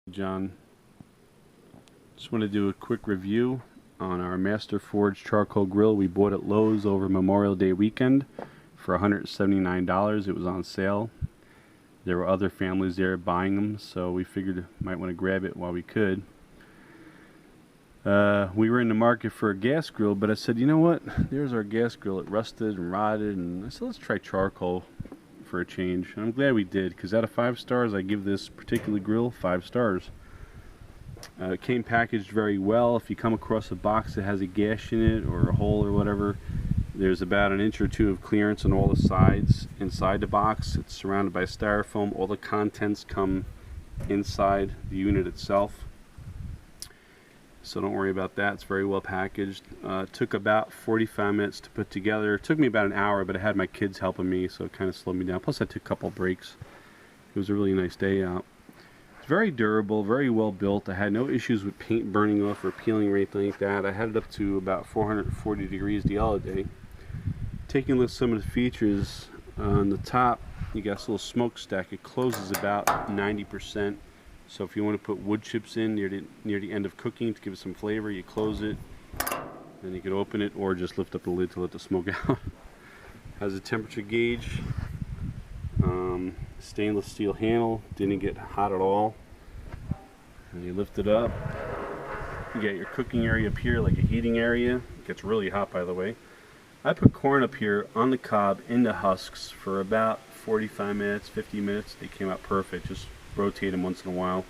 John. Just want to do a quick review on our Master Forge charcoal grill we bought at Lowe's over Memorial Day weekend for $179. It was on sale. There were other families there buying them, so we figured might want to grab it while we could. We were in the market for a gas grill, but I said, you know what, there's our gas grill. It rusted and rotted, and I said, let's try charcoal for a change. And I'm glad we did, because out of 5 stars, I give this particular grill 5 stars. It came packaged very well. If you come across a box that has a gash in it or a hole or whatever, there's about an inch or two of clearance on all the sides inside the box. It's surrounded by styrofoam. All the contents come inside the unit itself, so don't worry about that. It's very well packaged. It took about 45 minutes to put together. It took me about an hour, but I had my kids helping me, so it kind of slowed me down. Plus I took a couple breaks. It was a really nice day out. It's very durable, very well built. I had no issues with paint burning off or peeling or anything like that. I had it up to about 440 degrees the other day. Taking a look at some of the features, on the top you got this little smokestack. It closes about 90%. So if you want to put wood chips in near the end of cooking to give it some flavor, you close it, then you could open it or just lift up the lid to let the smoke out. Has a temperature gauge, stainless steel handle, didn't get hot at all. And you lift it up, you got your cooking area up here, like a heating area. It gets really hot, by the way. I put corn up here on the cob in the husks for about 45 minutes, 50 minutes. They came out perfect. Just rotate them once in a while.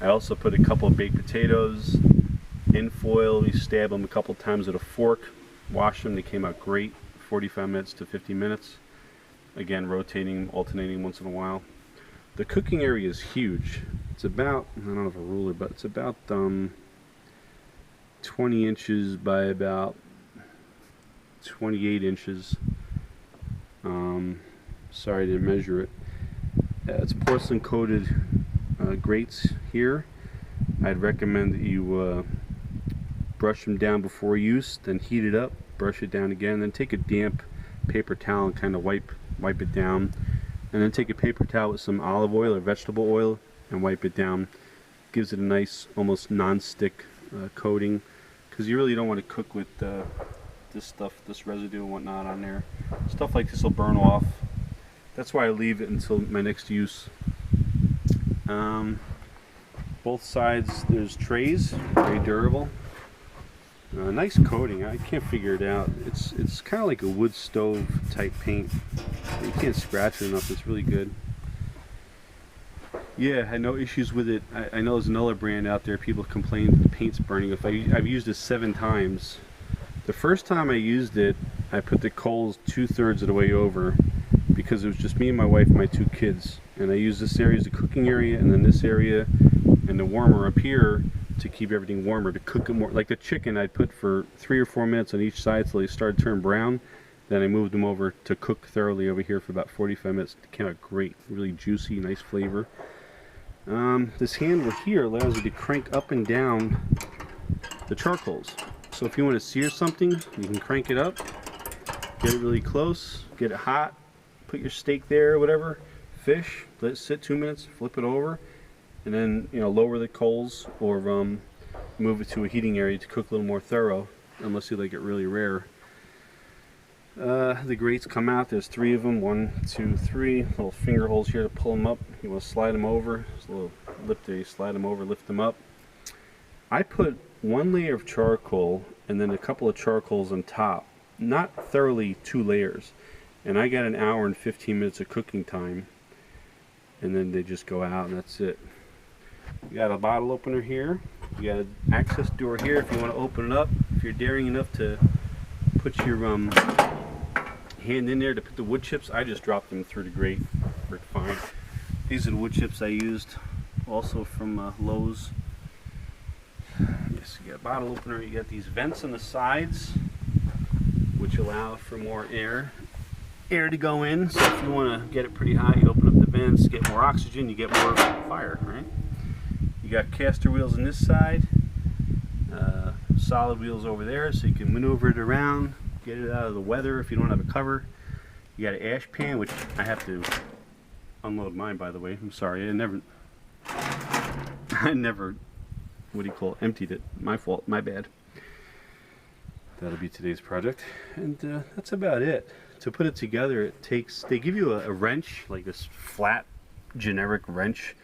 I also put a couple of baked potatoes in foil. We stab them a couple times with a fork, wash them. They came out great. 45 minutes to 50 minutes. Again, rotating, alternating once in a while. The cooking area is huge. It's about, I don't have a ruler, but it's about 20 inches by about 28 inches. Sorry, I didn't measure it. It's porcelain coated grates here. I'd recommend that you brush them down before use, then heat it up, brush it down again, then take a damp paper towel and kind of wipe it down, and then take a paper towel with some olive oil or vegetable oil and wipe it down. Gives it a nice, almost non-stick coating, because you really don't want to cook with this stuff, this residue and whatnot on there. Stuff like this will burn off. That's why I leave it until my next use. Both sides there's trays, very durable. Nice coating. I can't figure it out. It's kind of like a wood stove type paint. You can't scratch it enough. It's really good. Yeah, I had no issues with it. I know there's another brand out there. People complain that the paint's burning. I've used it 7 times. The first time I used it, I put the coals 2/3 of the way over, because it was just me and my wife and my 2 kids, and I used this area as a cooking area, and then this area and the warmer up here to keep everything warmer, to cook it more. Like the chicken, I'd put for 3 or 4 minutes on each side till they started to turn brown. Then I moved them over to cook thoroughly over here for about 45 minutes. It came out great, really juicy, nice flavor. This handle here allows you to crank up and down the charcoals. So if you want to sear something, you can crank it up, get it really close, get it hot, put your steak there or whatever, fish, let it sit 2 minutes, flip it over, and then lower the coals or move it to a heating area to cook a little more thorough, unless you like it really rare. The grates come out. There's 3 of them, 1, 2, 3 little finger holes here to pull them up. You want to slide them over. There's a little lip there. You slide them over, lift them up. I put 1 layer of charcoal and then a couple of charcoals on top, not thoroughly 2 layers. And I got an hour and 15 minutes of cooking time, and then they just go out and that's it. You got a bottle opener here, you got an access door here if you want to open it up. If you're daring enough to put your hand in there to put the wood chips, I just dropped them through the grate. Worked fine. These are the wood chips I used, also from Lowe's. Yes, you got a bottle opener, you got these vents on the sides which allow for more air to go in. So if you want to get it pretty hot, you open up the vents, get more oxygen, you get more fire, right? You got caster wheels on this side, solid wheels over there, so you can maneuver it around, get it out of the weather if you don't have a cover. You got an ash pan, which I have to unload mine, by the way. I'm sorry, I never I never, what do you call it, emptied it. My fault, my bad. That'll be today's project, and that's about it. To put it together, it takes, they give you a wrench, like this flat generic wrench.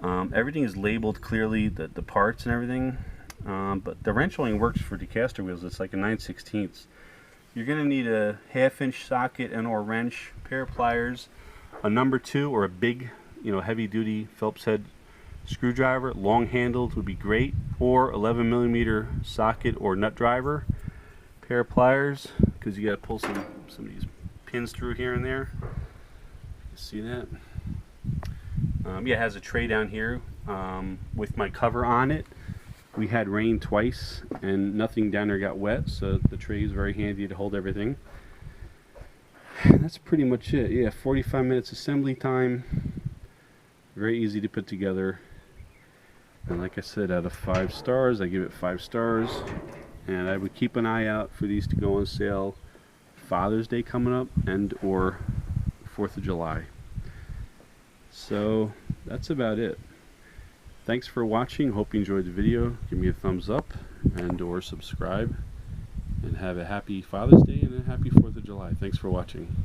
Everything is labeled clearly, the parts and everything, but the wrench only works for decaster wheels. It's like a 9/16. You're going to need a 1/2-inch socket and or wrench, pair of pliers, a number 2 or a big, heavy duty Phillips head screwdriver. Long handled would be great, or 11mm socket or nut driver, pair of pliers, because you got to pull some of these pins through here and there. You see that? Yeah, it has a tray down here with my cover on it. We had rain twice and nothing down there got wet, so the tray is very handy to hold everything. And that's pretty much it. Yeah, 45 minutes assembly time. Very easy to put together. And like I said, out of 5 stars, I give it 5 stars. And I would keep an eye out for these to go on sale Father's Day coming up and or 4th of July. So that's about it. Thanks for watching. Hope you enjoyed the video. Give me a thumbs up and or subscribe. And have a happy Father's Day and a happy 4th of July. Thanks for watching.